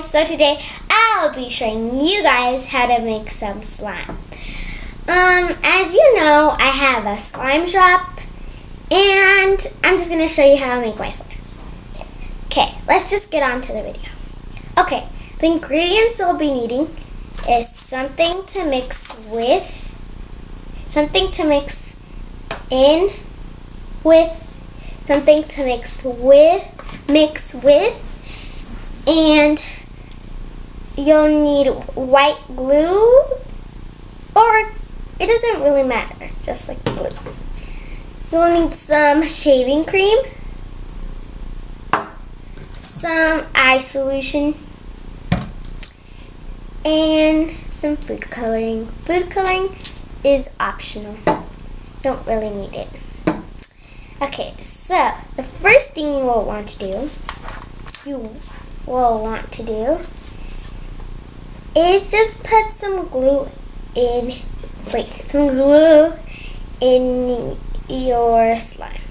So today I'll be showing you guys how to make some slime. As you know, I have a slime shop and I'm just gonna show you how to make my slimes. Okay, let's just get on to the video. Okay, the ingredients you'll be needing is something to mix with, and you'll need white glue, or it doesn't really matter, just like glue. You'll need some shaving cream, some eye solution, and some food coloring. Food coloring is optional. Don't really need it. Okay, so the first thing you will want to do is just put some glue in your slime.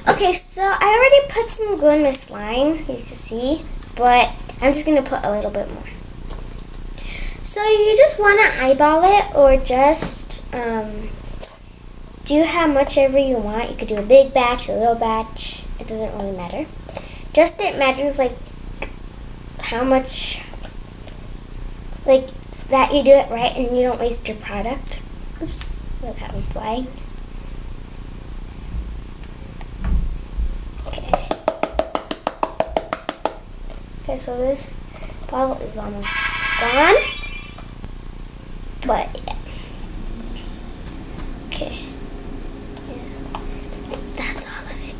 Okay, so I already put some glue in my slime, you can see, but I'm just gonna put a little bit more. So you just want to eyeball it, or just do how much ever you want. You could do a big batch, a little batch. It doesn't really matter. Just it matters like how much, like that you do it right and you don't waste your product. Oops, let that one flying. Okay, so this bottle is almost gone. But yeah. Okay. Yeah. That's all of it.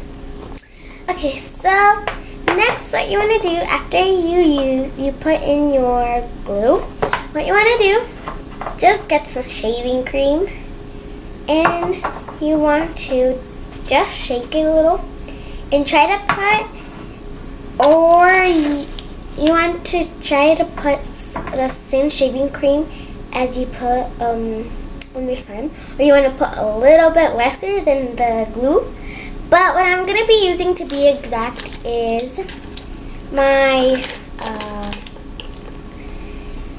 Okay, so next what you want to do after you put in your glue, what you want to do, just get some shaving cream and you want to just shake it a little and try to put, or you want to try to put the same shaving cream as you put on your slime, or you want to put a little bit lesser than the glue. But what I'm going to be using, to be exact, is my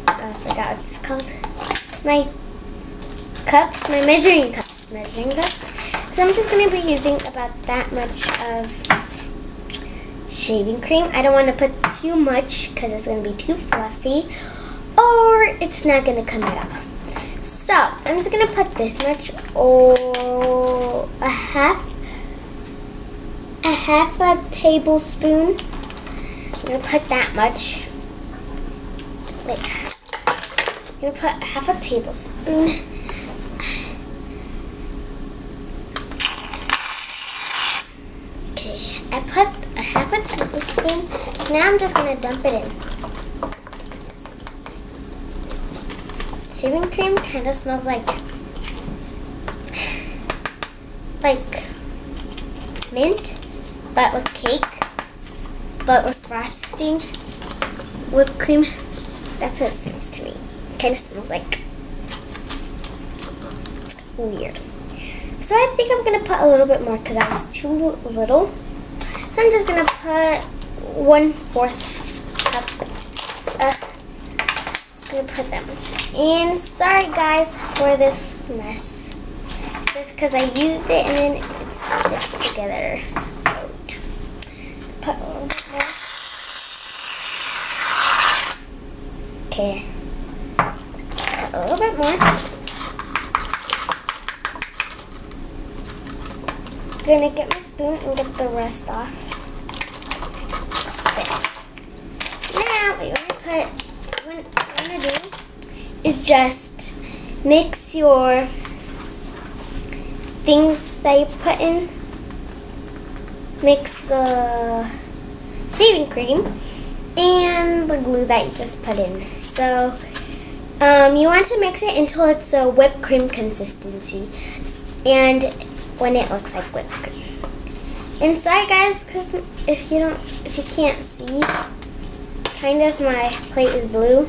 I forgot what it's called. My cups, my measuring cups. So I'm just going to be using about that much of shaving cream. I don't want to put too much because it's going to be too fluffy, or it's not going to come at all. So I'm just going to put this much, or a half a tablespoon. I'm going to put that much. Wait, I'm going to put a half a tablespoon. Okay, I put a half a tablespoon. Now I'm just going to dump it in. Shaving cream kind of smells like mint, but with cake, but with frosting, whipped cream. That's what it smells to me. It kind of smells like weird. So I think I'm going to put a little bit more because that was too little. So I'm just going to put 1/4 cup. Just going to put that much. And sorry guys for this mess. It's just because I used it and then it's stuck together. So yeah. Put a little bit more. Okay. Put a little bit more. Gonna get my spoon and get the rest off. There. Now what you want to do is just mix your things that you put in. Mix the shaving cream and the glue that you just put in. So you want to mix it until it's a whipped cream consistency, and when it looks like whipped cream. And sorry guys, because if you can't see, kind of my plate is blue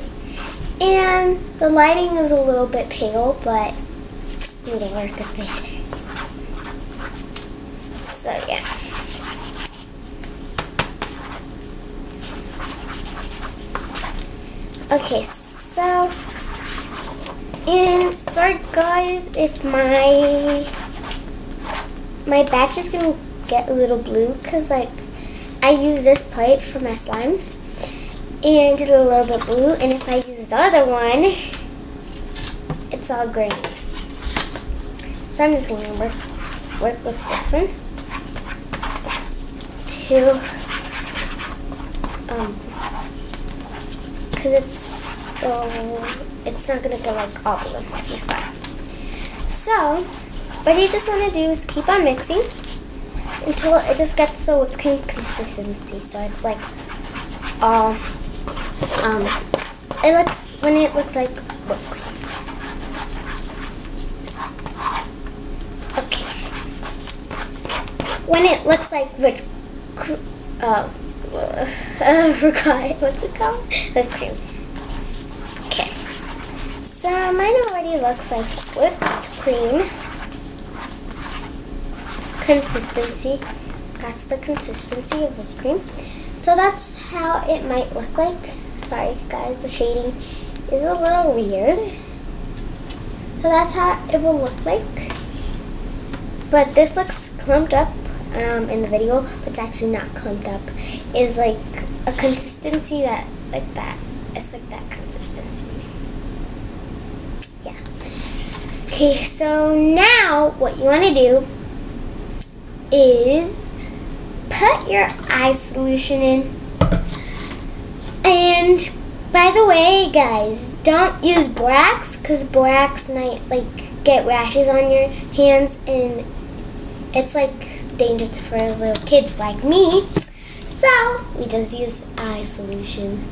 and the lighting is a little bit pale, but it'll work with it. So yeah. Okay, so, and sorry guys if my batch is gonna get a little blue, because like I use this plate for my slimes and it's a little bit blue, and if I use the other one, it's all green. So I'm just gonna work with this one. It's two, because it's not gonna go like all blue this time. So what you just want to do is keep on mixing until it just gets a whipped cream consistency. So it's like all it looks like whipped cream. Okay. When it looks like I forgot what's it called? Whipped cream. Okay. So mine already looks like whipped cream consistency. That's the consistency of whipped cream. So that's how it might look like. Sorry guys, the shading is a little weird. So that's how it will look like. But this looks clumped up in the video, but it's actually not clumped up. It's like a consistency that, like that. It's like that consistency. Yeah. Okay, so now what you want to do is put your eye solution in. And by the way, guys, don't use borax, because borax might like get rashes on your hands, and it's like dangerous for little kids like me. So we just use eye solution,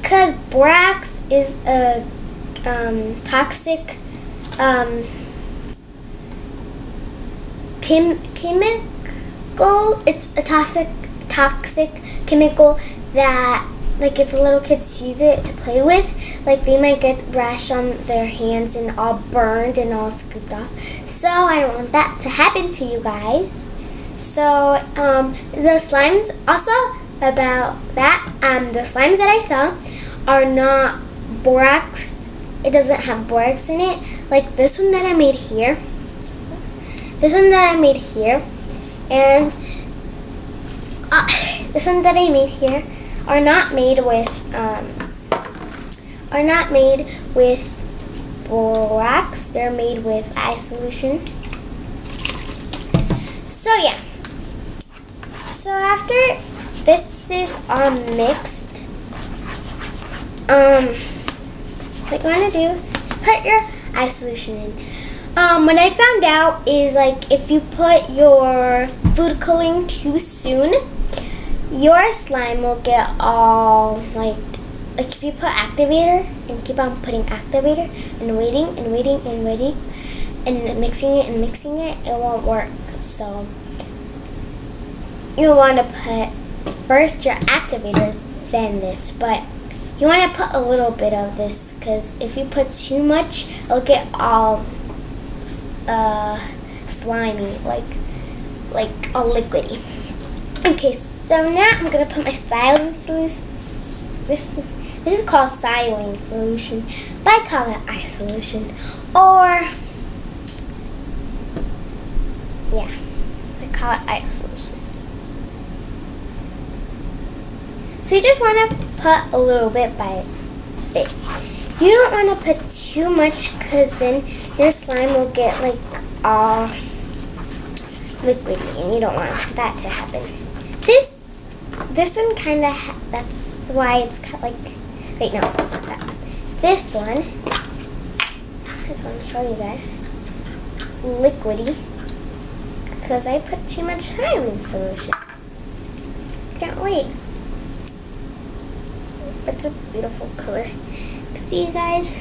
because borax is a toxic chemical. It's a toxic chemical that, like, if little kids use it to play with, like, they might get rash on their hands and all burned and all scooped off. So I don't want that to happen to you guys. So the slimes, also about that, the slimes that I saw are not borax. It doesn't have borax in it. Like this one that I made here. This one that I made here, and this one that I made here are not made with borax. They're made with eye solution. So yeah. So after this is all mixed, what you want to do is put your eye solution in. What I found out is, like, if you put your food coloring too soon, your slime will get all, like if you put activator and keep on putting activator and waiting and waiting and waiting and mixing it, it won't work. So you want to put first your activator, then this, but you want to put a little bit of this, because if you put too much, it'll get all slimy, like all liquidy. Okay, so now I'm gonna put my styling solution. This is called styling solution, but I call it eye solution, or yeah, so I call it eye solution. So you just want to put a little bit by bit. You don't want to put too much, because then your slime will get like all liquidy, and you don't want that to happen. This one kind of, that's why it's kind of like, wait, no, this one, I just want to show you guys, liquidy, because I put too much styling solution. Can't wait. It's a beautiful color. See you guys.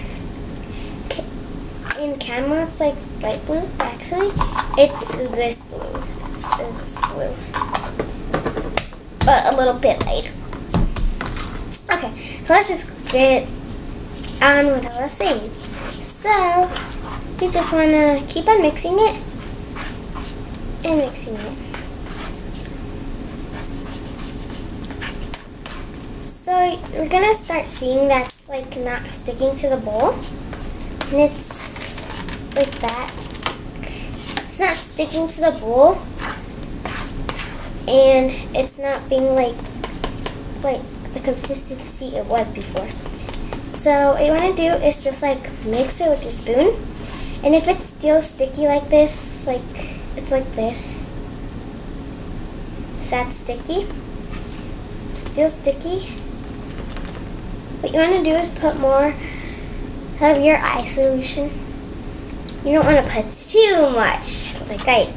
In camera it's like light blue. Actually, it's this blue. It's this blue, but a little bit lighter. Okay, so let's just get on what I was saying. So you just want to keep on mixing it and mixing it. So So we're gonna start seeing that's like not sticking to the bowl. And it's like that. It's not sticking to the bowl. And it's not being like the consistency it was before. So what you want to do is just like mix it with your spoon. And if it's still sticky like this, like it's like this, that's sticky, still sticky, what you want to do is put more of your eye solution. You don't want to put too much like I did.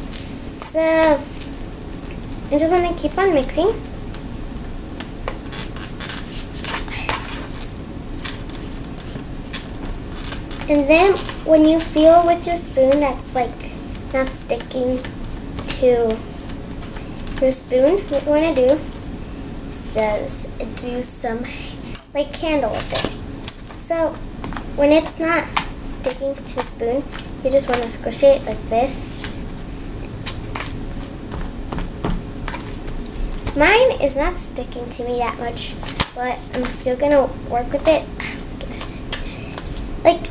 So I just want to keep on mixing. And then when you feel with your spoon that's like not sticking to your spoon, what you want to do is just do some like candle with it. So when it's not sticking to the spoon, you just want to squish it like this. Mine is not sticking to me that much, but I'm still gonna work with it. Oh my goodness. Like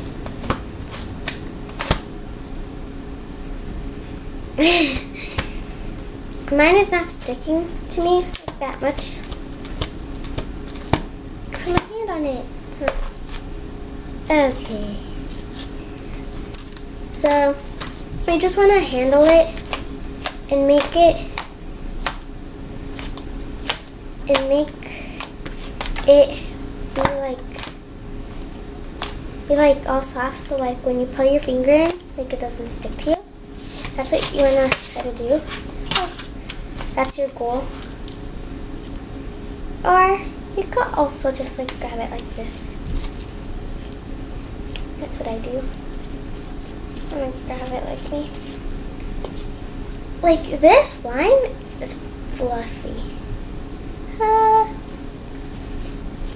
mine is not sticking to me like that much. Put my hand on it. It's not. Okay. So I just want to handle it and make it be like all soft, so like when you put your finger in, like it doesn't stick to you. That's what you want to try to do. That's your goal. Or you could also just like grab it like this. That's what I do. I'm going to grab it like me. Like this slime is fluffy.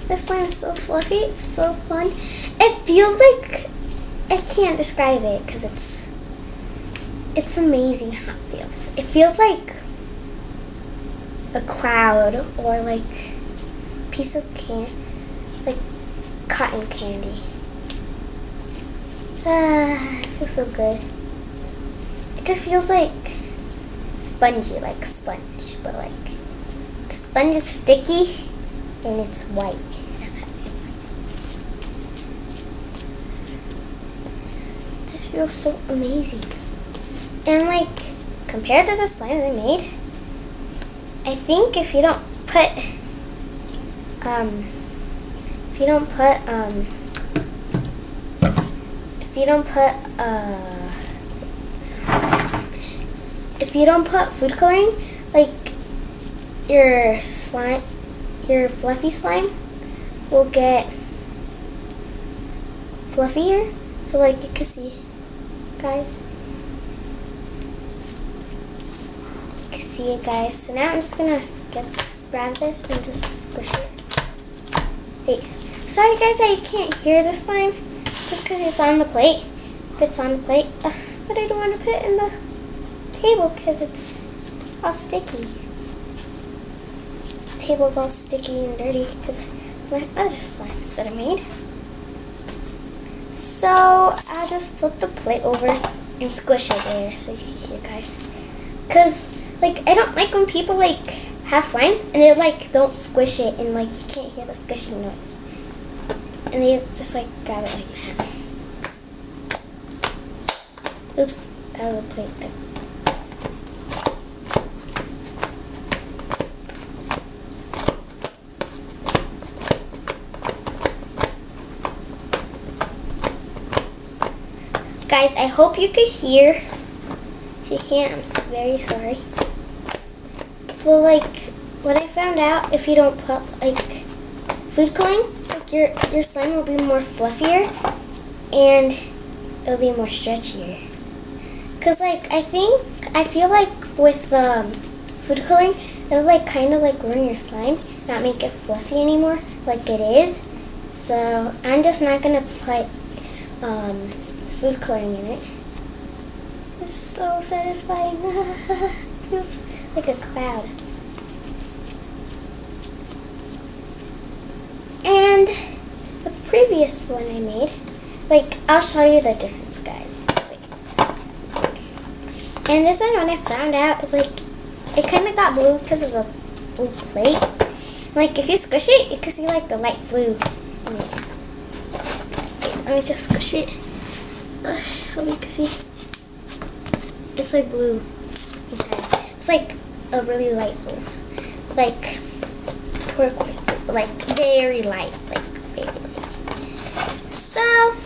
This slime is so fluffy. It's so fun. It feels like, I can't describe it because it's amazing how it feels. It feels like a cloud or like a piece of like cotton candy. It feels so good. It just feels like spongy, like sponge, but like the sponge is sticky and it's white. That's how it feels like. This feels so amazing. And like compared to the slime I made, I think if you don't put food coloring, like your fluffy slime will get fluffier. So like you can see, guys. You can see it, guys. So now I'm just gonna grab this and just squish it. Hey, sorry guys, I can't hear the slime just because it's on the plate. If it's on the plate, but I don't want to put it in the table because it's all sticky. The table's all sticky and dirty because of my other slimes that I made. So I'll just flip the plate over and squish it there so you can hear, guys. Because like I don't like when people like have slimes and they like don't squish it and like you can't hear the squishing noise. And they just like grab it like that. Oops, out of the plate there. Guys, I hope you could hear. If you can't, I'm very sorry. Well, like, what I found out, if you don't put, like, food coloring, like, your slime will be more fluffier, and it'll be more stretchier. Because, like, I feel like with food coloring, it'll, like, kind of, like, ruin your slime, not make it fluffy anymore, like it is. So, I'm just not going to put, food coloring in it. It's so satisfying. Feels like a cloud. previous one I made. Like, I'll show you the difference, guys. And this one, when I found out, is like, it kind of got blue because of the blue plate. Like, if you squish it, you can see like the light blue in it. Wait, let me just squish it. Hope you can see. It's like blue inside. It's like a really light blue. Like turquoise blue. Like very light. Like very light. So,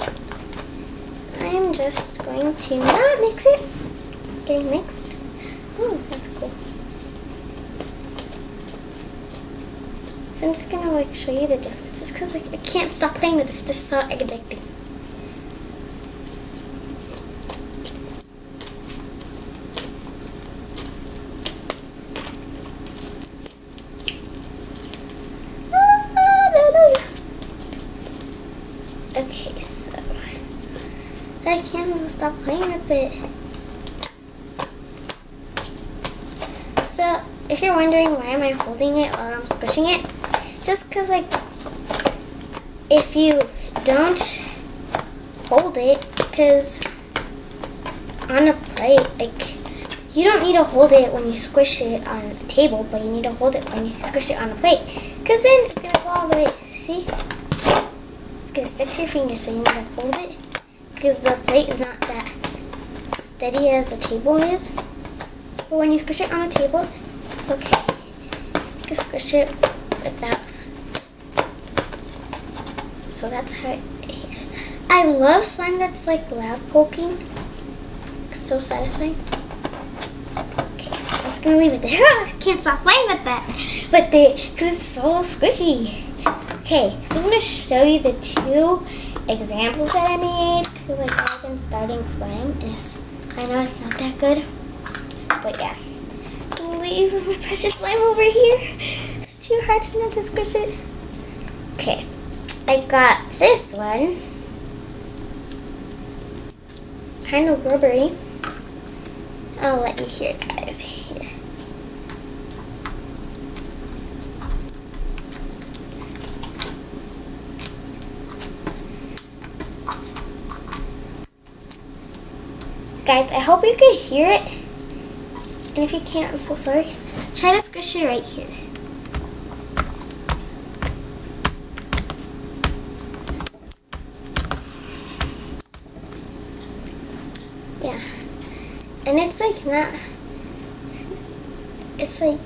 I'm just going to not mix it. Getting mixed. Ooh, that's cool. So I'm just gonna like show you the differences because like I can't stop playing with this. This is so addicting. Okay, so I can't just stop playing with it. So if you're wondering why am I holding it or I'm squishing it, just because like if you don't hold it, because on a plate, like you don't need to hold it when you squish it on a table, but you need to hold it when you squish it on a plate, because then it's gonna go all the way. See, it's gonna stick to your finger, so you need to hold it because the plate is not that steady as the table is. But when you squish it on a table, it's okay. You can squish it with that. So that's how it is. I love slime that's like loud poking. It's so satisfying. Okay, I'm just gonna leave it there. I can't stop playing with that. But because it's so squishy. Okay, so I'm gonna show you the two examples that I made. Because like I've been starting slime and I know it's not that good. But yeah. Leave my precious slime over here. It's too hard to not to squish it. Okay. I got this one. Kind of rubbery. I'll let you hear it, guys. Here. Guys, I hope you can hear it. And if you can't, I'm so sorry. Try to squish it right here. Yeah. And it's like not, it's like,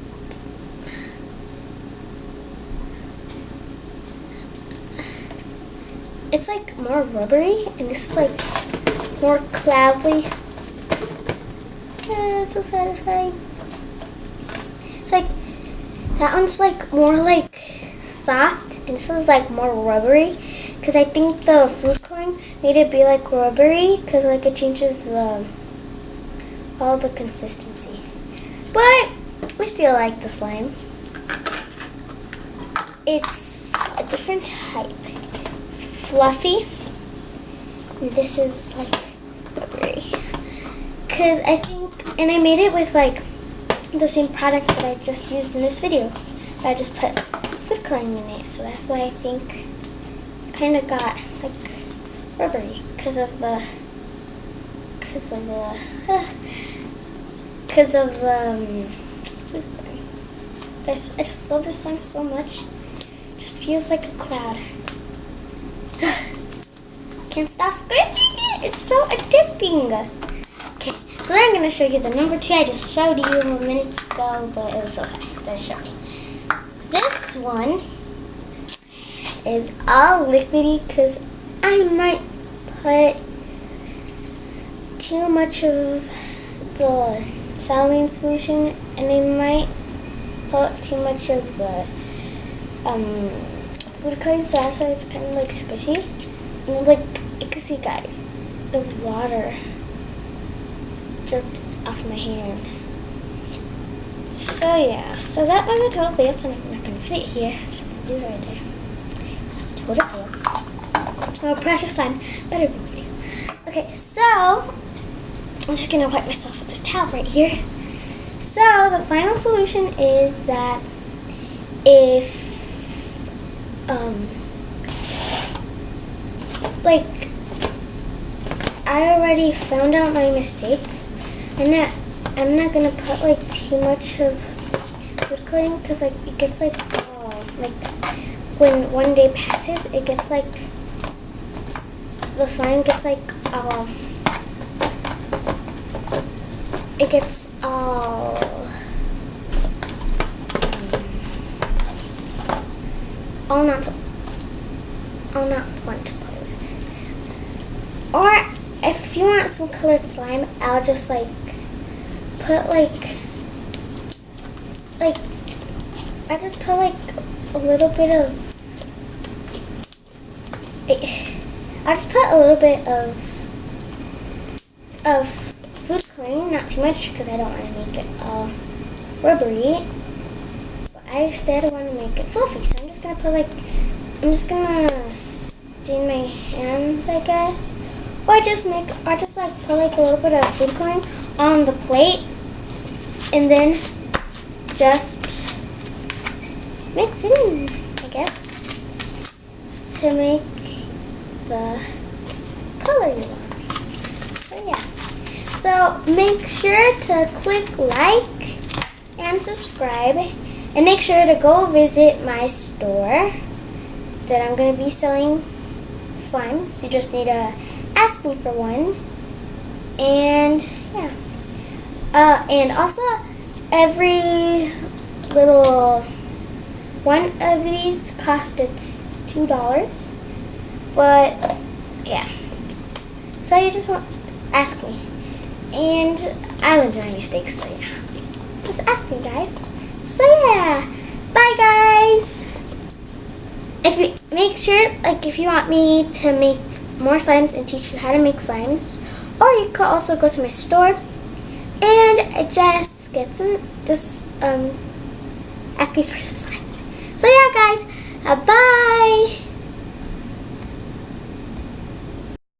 it's like more rubbery, and this is like more cloudy. Yeah, it's so satisfying. It's like, that one's like more like soft, and this one's like more rubbery. Because I think the food coloring made it be like rubbery, because like it changes all the consistency. But I still like the slime. It's a different type. It's fluffy. And this is like rubbery. Because I think, and I made it with like the same product that I just used in this video. But I just put food coloring in it. So that's why I think it kind of got like rubbery because of the food coloring. Guys, I just love this slime so much. It just feels like a cloud. Can't stop squishing it. It's so addicting. Okay, so then I'm going to show you the number 2 I just showed you minutes ago, but it was so fast that I showed you. This one is all liquidy because I might put too much of the saline solution, and I might put too much of the food coloring, so that's why it's kind of like squishy. And like you can see, guys, the water dripped off my hand. So yeah, so that was a total fail, so I'm not going to put it here. I'm just going to do it right there. That's a total fail. Oh, precious slime. Better go with you. Okay, so I'm just going to wipe myself with this towel right here. So the final solution is that like, I already found out my mistake. I'm not gonna put like too much of food coloring because like it gets like when one day passes, it gets like the slime gets like it gets all not fun to play with. Or if you want some colored slime, I'll just like put I just put like a little bit of I'll just put a little bit of food coloring, not too much because I don't want to make it all rubbery. But I instead want to make it fluffy, so I'm just gonna stain my hands, I guess. Or just like put like a little bit of food coloring on the plate and then just mix it in, I guess, to make the color you want. So yeah. So make sure to click like and subscribe, and make sure to go visit my store that I'm going to be selling slime. So you just need to ask me for one. And yeah. And also every little one of these cost it's $2. But yeah. So you just want ask me. And I'm enjoying mistakes, so yeah. Just ask me, guys. So yeah. Bye, guys. If you make sure, like, if you want me to make more slimes and teach you how to make slimes, or you could also go to my store and just get some, ask me for some slimes. So yeah, guys, bye.